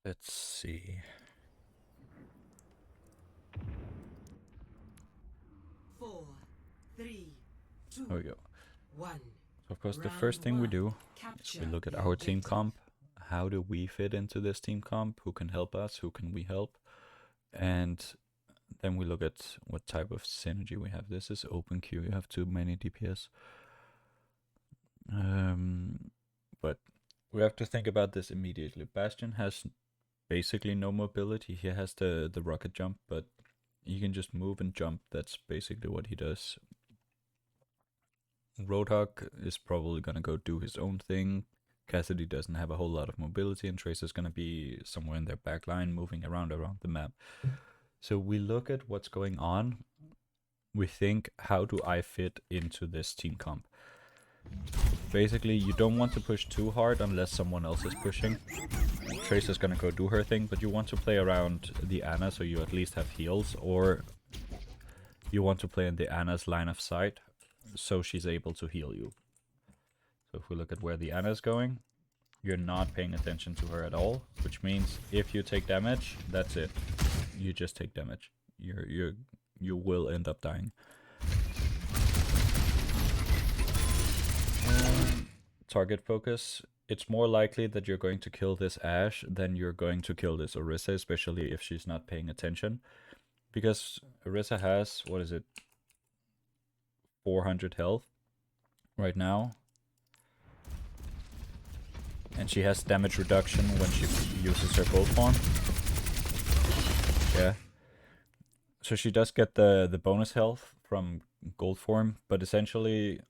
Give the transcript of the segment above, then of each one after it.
Let's see. 4, 3, 2, There we go. 1. So of course, the first thing we do is we look at our team comp. How do we fit into this team comp? Who can help us? Who can we help? And then we look at what type of synergy we have. This is open queue. You have too many DPS. But we have to think about this immediately. Bastion has basically no mobility. He has the rocket jump, but he can just move and jump. That's basically what he does. Roadhog is probably gonna go do his own thing. Cassidy doesn't have a whole lot of mobility, and Tracer's gonna be somewhere in their back line, moving around the map. So we look at what's going on. We think, how do I fit into this team comp? Basically, you don't want to push too hard unless someone else is pushing. Tracer's gonna go do her thing, but you want to play around the Ana so you at least have heals, or you want to play in the Ana's line of sight so she's able to heal you. So if we look at where the Ana is going, you're not paying attention to her at all, which means if you take damage, that's it. You just take damage. You will end up dying. Target focus. It's more likely that you're going to kill this Ashe than you're going to kill this Orisa, especially if she's not paying attention. Because Orisa has, what is it, 400 health right now. And she has damage reduction when she uses her gold form. Yeah. So she does get the bonus health from gold form, but essentially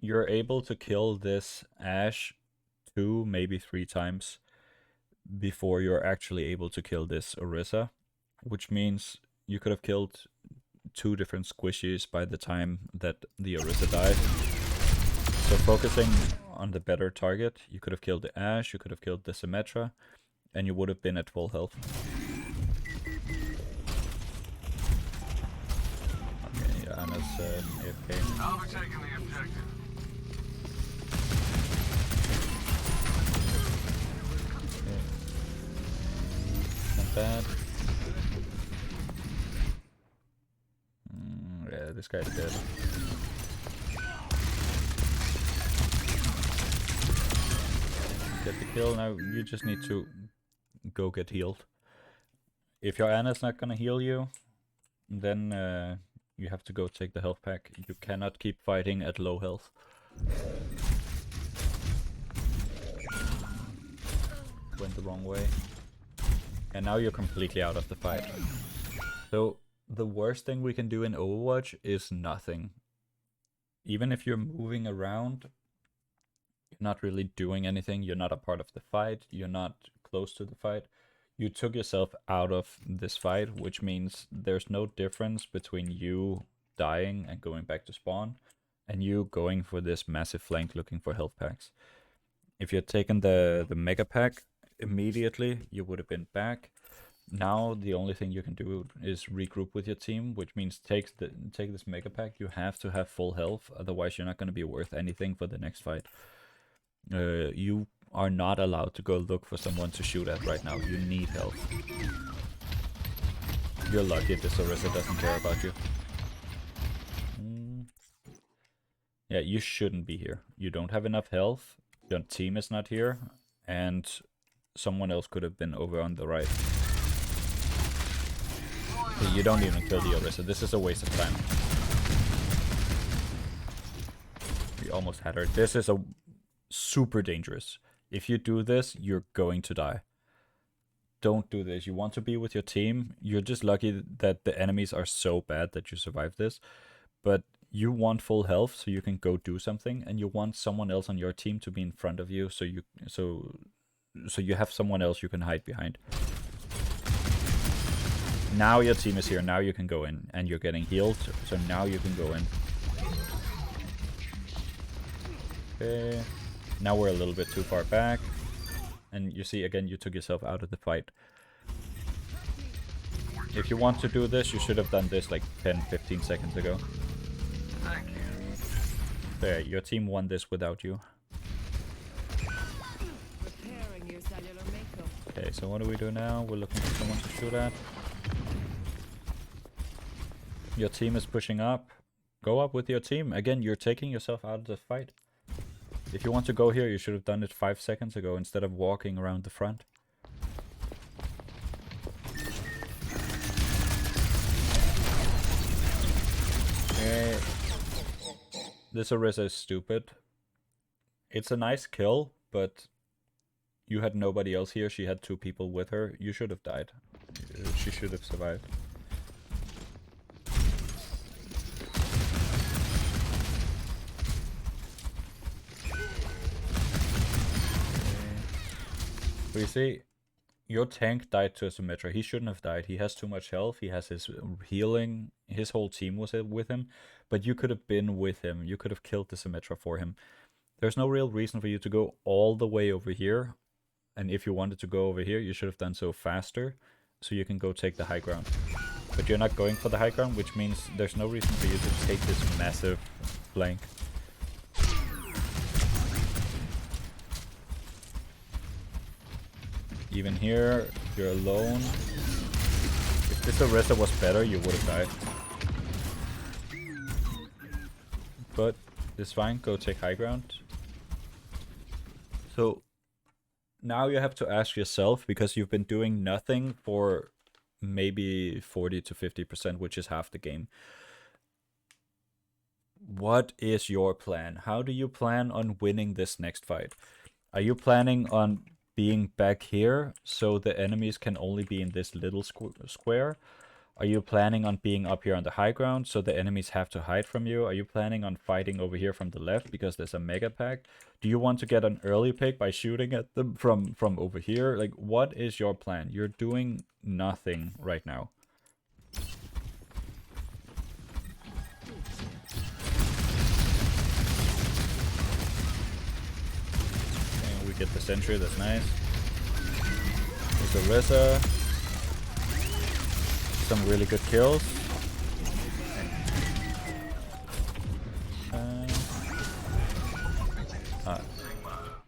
you're able to kill this Ashe 2, maybe 3 times before you're actually able to kill this Orisa, which means you could have killed 2 different squishies by the time that the Orisa died. So focusing on the better target, you could have killed the Ashe, you could have killed the Symmetra, and you would have been at full health. Okay, yeah, Ana's AFK. I'll be taking the objective. Not bad. Yeah, this guy's dead. Get the kill. Now you just need to go get healed. If your Ana's not gonna heal you, then you have to go take the health pack. You cannot keep fighting at low health. Went the wrong way. And now you're completely out of the fight. So the worst thing we can do in Overwatch is nothing. Even if you're moving around, you're not really doing anything. You're not a part of the fight. You're not close to the fight. You took yourself out of this fight, which means there's no difference between you dying and going back to spawn and you going for this massive flank looking for health packs. If you had taken the mega pack immediately, you would have been back. Now the only thing you can do is regroup with your team, which means take this mega pack. You have to have full health, otherwise you're not going to be worth anything for the next fight. You are not allowed to go look for someone to shoot at right now. You need health. You're lucky this Orisa doesn't care about you. Yeah, you shouldn't be here. You don't have enough health. Your team is not here, and someone else could have been over on the right. You don't even kill the Orisa. This is a waste of time. We almost had her. This is a super dangerous. If you do this, you're going to die. Don't do this. You want to be with your team. You're just lucky that the enemies are so bad that you survive this. But you want full health so you can go do something, and you want someone else on your team to be in front of you so you have someone else you can hide behind. Now your team is here. Now you can go in, and you're getting healed. So now you can go in. Okay. Now we're a little bit too far back. And you see, again, you took yourself out of the fight. If you want to do this, you should have done this like 10-15 seconds ago. Thank you. There, your team won this without you. Preparing yourself. Okay, so what do we do now? We're looking for someone to shoot at. Your team is pushing up. Go up with your team. Again, you're taking yourself out of the fight. If you want to go here, you should have done it 5 seconds ago instead of walking around the front. Okay. This Orisa is stupid. It's a nice kill, but you had nobody else here. She had 2 people with her. You should have died. She should have survived. But you see, your tank died to a Symmetra. He shouldn't have died. He has too much health. He has his healing. His whole team was with him. But you could have been with him. You could have killed the Symmetra for him. There's no real reason for you to go all the way over here. And if you wanted to go over here, you should have done so faster. So you can go take the high ground. But you're not going for the high ground, which means there's no reason for you to take this massive flank. Even here, you're alone. If this Orisa was better, you would have died. But it's fine, go take high ground. So now you have to ask yourself, because you've been doing nothing for maybe 40 to 50%, which is half the game. What is your plan? How do you plan on winning this next fight? Are you planning on being back here so the enemies can only be in this little square? Are you planning on being up here on the high ground so the enemies have to hide from you? Are you planning on fighting over here from the left because there's a mega pack? Do you want to get an early pick by shooting at them from over here? Like, what is your plan? You're doing nothing right now. And we get the sentry, that's nice. There's Orisa. Some really good kills.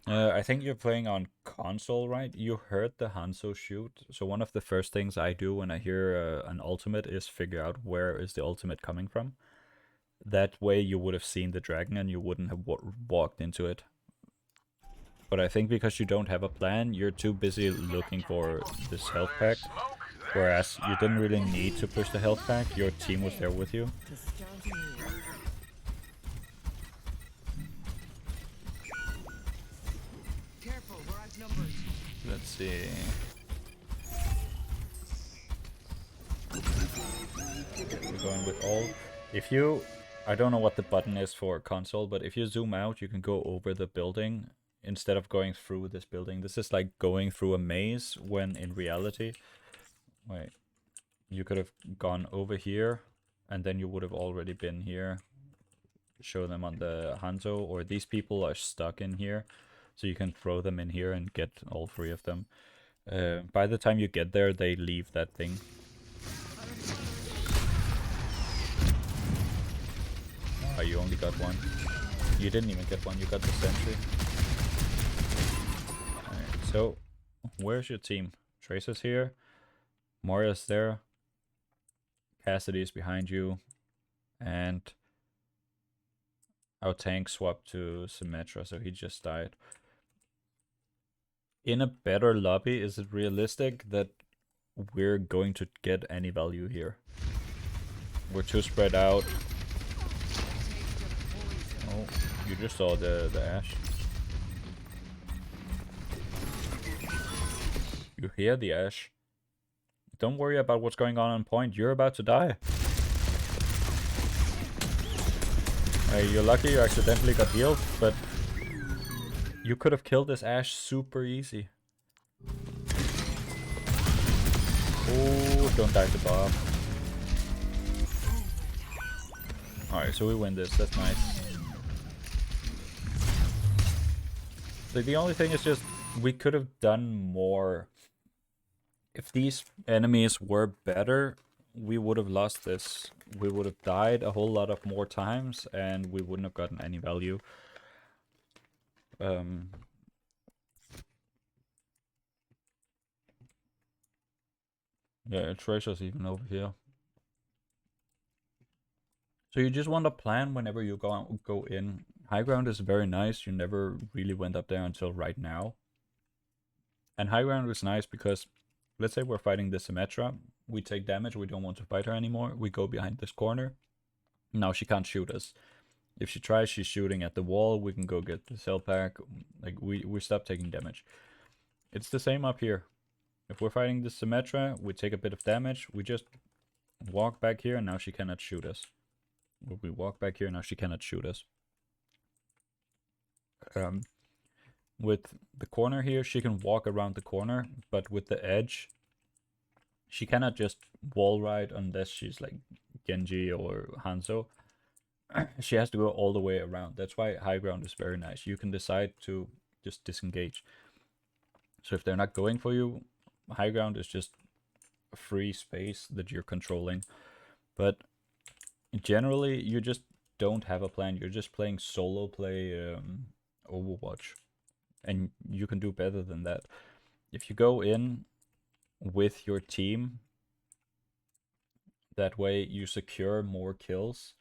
I think you're playing on console, right? You heard the Hanzo shoot. So one of the first things I do when I hear an ultimate is figure out where is the ultimate coming from. That way you would have seen the dragon and you wouldn't have walked into it. But I think because you don't have a plan, you're too busy looking for this health pack. Whereas you didn't really need to push the health pack, your team was there with you. Let's see. We're going with all. If you... I don't know what the button is for console, but if you zoom out, you can go over the building instead of going through this building. This is like going through a maze when in reality... Wait, you could have gone over here, and then you would have already been here. Show them on the Hanzo, or these people are stuck in here, so you can throw them in here and get all 3 of them. By the time you get there, they leave that thing. Oh, you only got 1. You didn't even get 1, you got the sentry. Alright, so, where's your team? Tracer's here. Moria's there. Cassidy is behind you. And our tank swapped to Symmetra, so he just died. In a better lobby, is it realistic that we're going to get any value here? We're too spread out. Oh, you just saw the Ashe. You hear the Ashe. Don't worry about what's going on point. You're about to die. You're lucky you accidentally got healed, but you could have killed this Ashe super easy. Oh, don't die to Bob. Alright, so we win this. That's nice. Like, the only thing is just we could have done more. If these enemies were better, we would have lost this. We would have died a whole lot of more times, and we wouldn't have gotten any value. Yeah, Tracer's even over here. So you just want to plan whenever you go in. High ground is very nice. You never really went up there until right now. And high ground is nice because, let's say we're fighting the Symmetra. We take damage. We don't want to fight her anymore. We go behind this corner. Now she can't shoot us. If she tries, she's shooting at the wall. We can go get the cell pack. Like, we stop taking damage. It's the same up here. If we're fighting the Symmetra, we take a bit of damage. We just walk back here, and now she cannot shoot us. We walk back here, now she cannot shoot us. With the corner here, she can walk around the corner, but with the edge, she cannot just wall ride unless she's like Genji or Hanzo. She has to go all the way around. That's why high ground is very nice. You can decide to just disengage. So if they're not going for you, high ground is just a free space that you're controlling. But generally, you just don't have a plan. You're just playing solo play Overwatch. And you can do better than that. If you go in with your team, that way you secure more kills.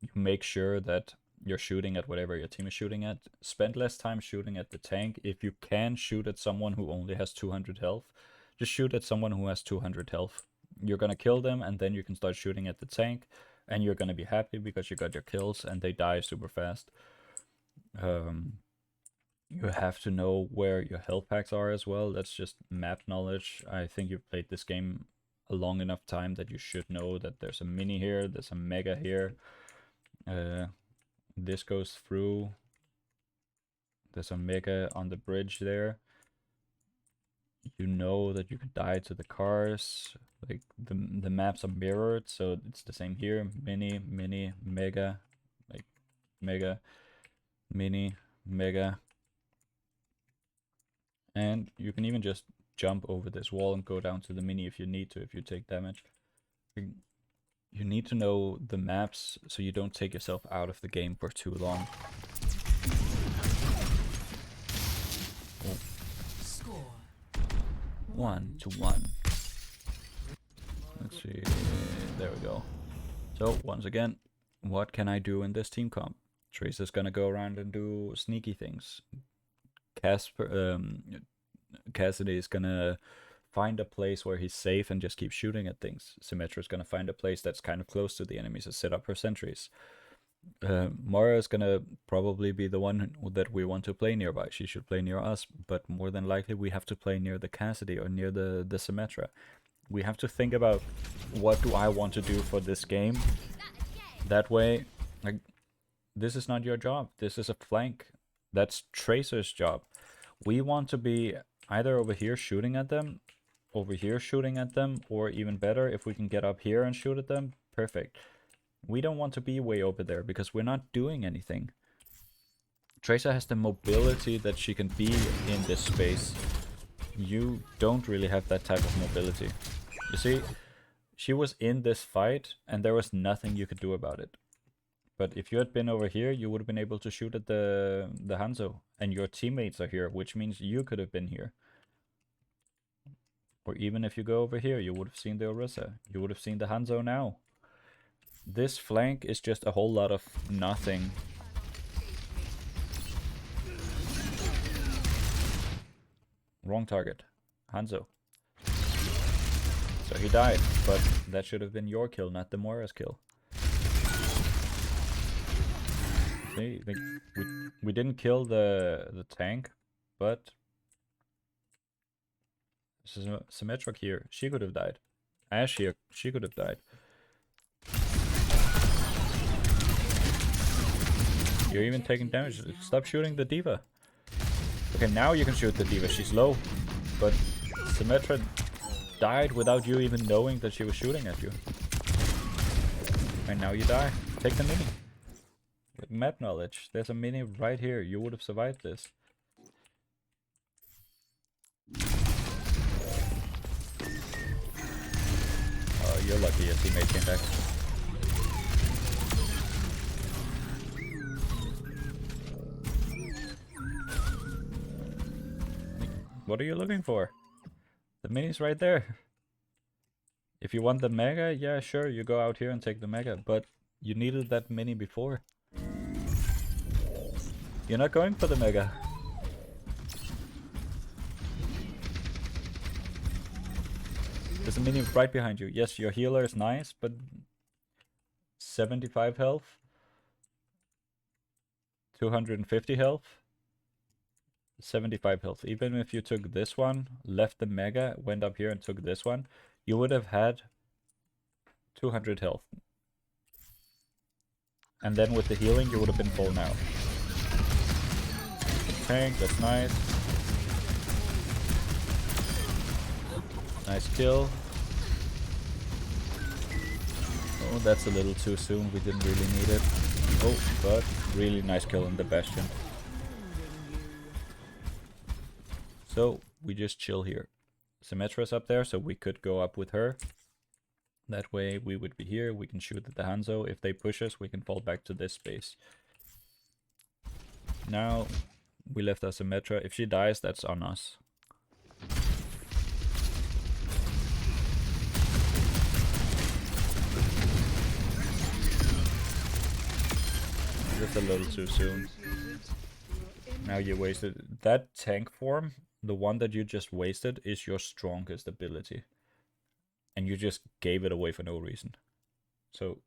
You make sure that you're shooting at whatever your team is shooting at. Spend less time shooting at the tank. If you can shoot at someone who only has 200 health, just shoot at someone who has 200 health. You're gonna kill them, and then you can start shooting at the tank, and you're gonna be happy because you got your kills, and they die super fast. You have to know where your health packs are as well. That's just map knowledge. I think you've played this game a long enough time that you should know that there's a mini here, there's a mega here. This goes through. There's a mega on the bridge there. You know that you can die to the cars. Like the maps are mirrored, so it's the same here. Mini, mini, mega, like mega, mini, mega. And you can even just jump over this wall and go down to the mini if you need to, if you take damage. You need to know the maps so you don't take yourself out of the game for too long. Score 1-1. Let's see. There we go. So, once again, what can I do in this team comp? Tracer's gonna go around and do sneaky things. Cassidy is gonna find a place where he's safe and just keep shooting at things. Symmetra is gonna find a place that's kind of close to the enemies to set up her sentries. Mara is gonna probably be the one that we want to play nearby. She should play near us, but more than likely we have to play near the Cassidy or near the Symmetra. We have to think about, what do I want to do for this game? That way, like, this is not your job. This is a flank. That's Tracer's job. We want to be either over here shooting at them, over here shooting at them, or even better, if we can get up here and shoot at them, perfect. We don't want to be way over there because we're not doing anything. Tracer has the mobility that she can be in this space. You don't really have that type of mobility. You see, she was in this fight and there was nothing you could do about it. But if you had been over here, you would have been able to shoot at the Hanzo. And your teammates are here, which means you could have been here. Or even if you go over here, you would have seen the Orisa. You would have seen the Hanzo now. This flank is just a whole lot of nothing. Wrong target. Hanzo. So he died, but that should have been your kill, not the Moira's kill. See, we didn't kill the tank, but this is Symmetric here. She could have died. Ashe here, she could have died. You're even taking damage. Stop shooting the D.Va. Okay, now you can shoot the D.Va. She's low, but Symmetra died without you even knowing that she was shooting at you. And now you die. Take the mini. With map knowledge, there's a mini right here. You would have survived this. Oh, you're lucky your teammate came back. What are you looking for? The mini's right there. If you want the mega, yeah, sure, you go out here and take the mega, but you needed that mini before. You're not going for the mega. There's a mini right behind you. Yes, your healer is nice, but 75 health, 250 health, 75 health. Even if you took this one, left the mega, went up here and took this one, you would have had 200 health. And then with the healing, you would have been full now. Tank, that's nice. Nice kill. Oh, that's a little too soon. We didn't really need it. Oh, but really nice kill on the Bastion. So we just chill here. Symmetra's up there, so we could go up with her. That way we would be here. We can shoot at the Hanzo. If they push us, we can fall back to this space. Now we left our Symmetra. If she dies, that's on us. Just a little too soon. Now you wasted. That tank form, the one that you just wasted, is your strongest ability. And you just gave it away for no reason. So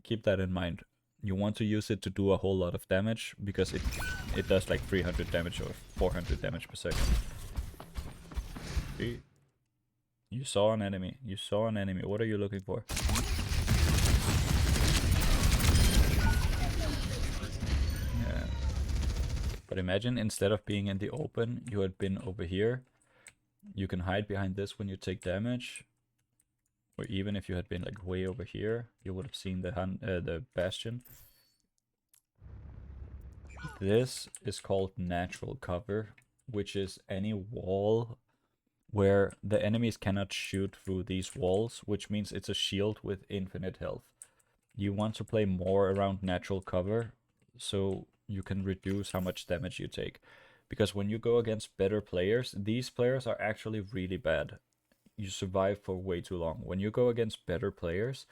keep that in mind. You want to use it to do a whole lot of damage, because it does like 300 damage or 400 damage per second. See? You saw an enemy. You saw an enemy. What are you looking for? Yeah. But imagine instead of being in the open, you had been over here. You can hide behind this when you take damage. Or even if you had been like way over here, you would have seen the Bastion. This is called natural cover, which is any wall where the enemies cannot shoot through these walls, which means it's a shield with infinite health. You want to play more around natural cover, so you can reduce how much damage you take. Because when you go against better players, these players are actually really bad. You survive for way too long. When you go against better players,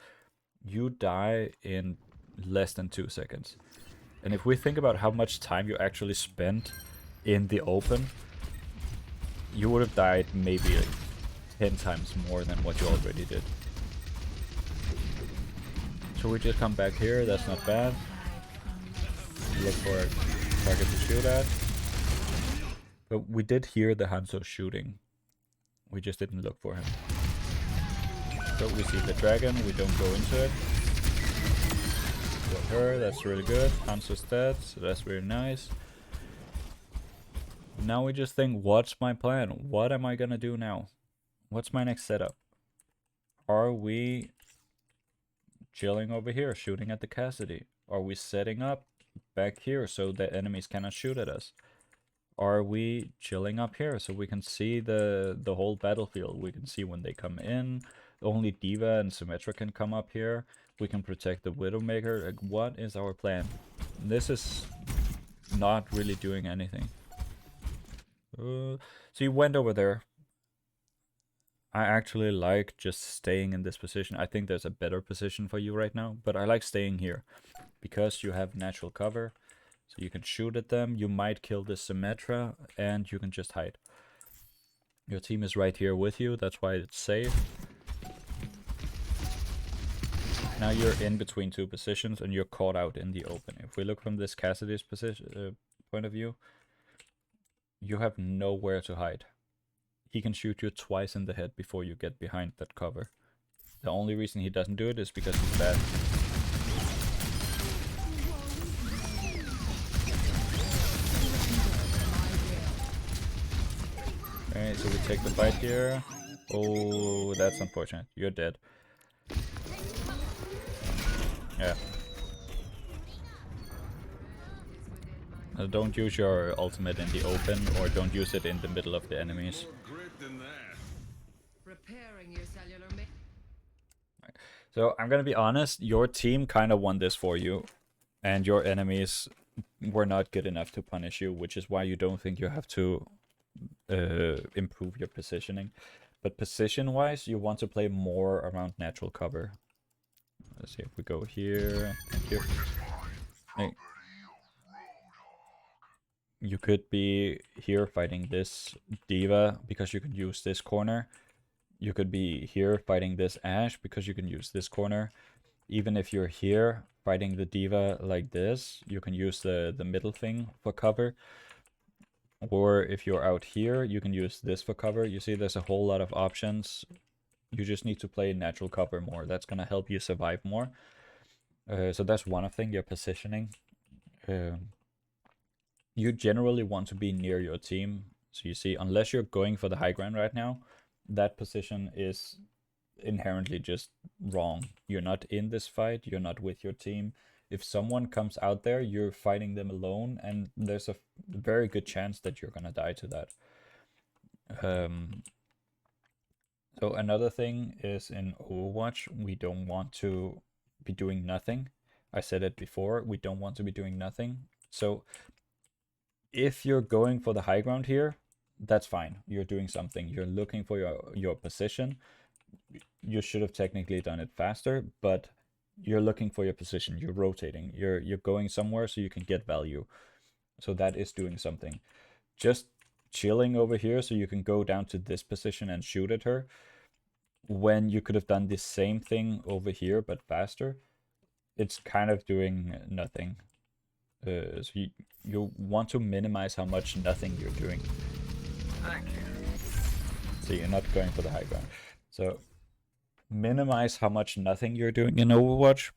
you die in less than 2 seconds. And if we think about how much time you actually spent in the open, you would have died maybe like 10 times more than what you already did. So we just come back here, that's not bad. Look for a target to shoot at. But we did hear the Hanzo shooting. We just didn't look for him. So we see the dragon, we don't go into it. Got her, that's really good. Hanzo's dead, so that's really nice. Now we just think, what's my plan? What am I gonna do now? What's my next setup? Are we chilling over here, shooting at the Cassidy? Are we setting up back here so the enemies cannot shoot at us? Are we chilling up here so we can see the whole battlefield? We can see when they come in. Only Diva and Symmetra can come up here. We can protect the Widowmaker. Like, what is our plan? This is not really doing anything. So you went over there. I actually like just staying in this position. I think there's a better position for you right now, but I like staying here because you have natural cover. So you can shoot at them, you might kill the Symmetra, and you can just hide. Your team is right here with you, that's why it's safe. Now you're in between two positions and you're caught out in the open. If we look from this Cassidy's position point of view, you have nowhere to hide. He can shoot you twice in the head before you get behind that cover. The only reason he doesn't do it is because he's bad. Alright, so we take the fight here. Oh, that's unfortunate. You're dead. Yeah. Don't use your ultimate in the open, or don't use it in the middle of the enemies. So I'm gonna be honest, your team kind of won this for you, and your enemies were not good enough to punish you, which is why you don't think you have to improve your positioning. But position-wise, you want to play more around natural cover. Let's see if we go here. Thank you. Hey. You could be here fighting this Diva because you can use this corner. You could be here fighting this Ashe because you can use this corner. Even if you're here fighting the Diva like this, you can use the middle thing for cover. Or if you're out here, you can use this for cover. You see there's a whole lot of options. You just need to play natural cover more. That's going to help you survive more. So that's one thing, your positioning. You generally want to be near your team. So you see, unless you're going for the high ground right now, that position is inherently just wrong. You're not in this fight. You're not with your team. If someone comes out there, you're fighting them alone, and there's a very good chance that you're gonna die to that. So another thing is in Overwatch, we don't want to be doing nothing. I said it before, we don't want to be doing nothing. So if you're going for the high ground here, that's fine. You're doing something. You're looking for your position. You should have technically done it faster, but you're looking for your position. You're rotating. You're going somewhere so you can get value. So that is doing something. Just chilling over here so you can go down to this position and shoot at her, when you could have done the same thing over here but faster, it's kind of doing nothing. So you want to minimize how much nothing you're doing. Thank you. So you're not going for the high ground. So minimize how much nothing you're doing in Overwatch.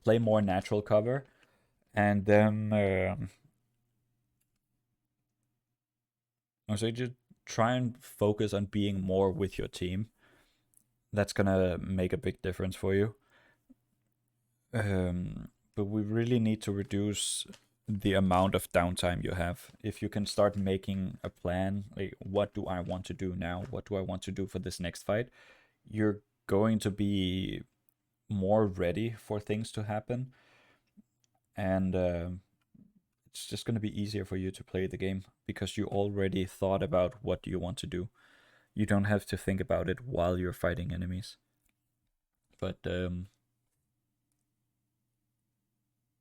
Play more natural cover, and then also just try and focus on being more with your team. That's gonna make a big difference for you. But we really need to reduce the amount of downtime you have. If you can start making a plan, like what do I want to do now? What do I want to do for this next fight? You're going to be more ready for things to happen. And it's just going to be easier for you to play the game because you already thought about what you want to do. You don't have to think about it while you're fighting enemies. But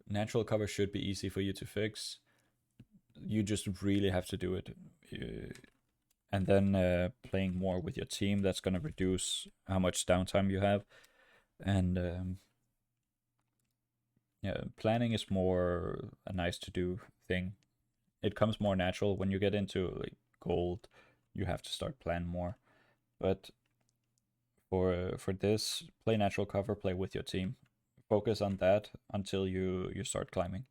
natural cover should be easy for you to fix. You just really have to do it. And then playing more with your team, that's going to reduce how much downtime you have. And yeah, planning is more a nice to do thing. It comes more natural when you get into like gold. You have to start plan more. But for this, play natural cover, play with your team. Focus on that until you start climbing.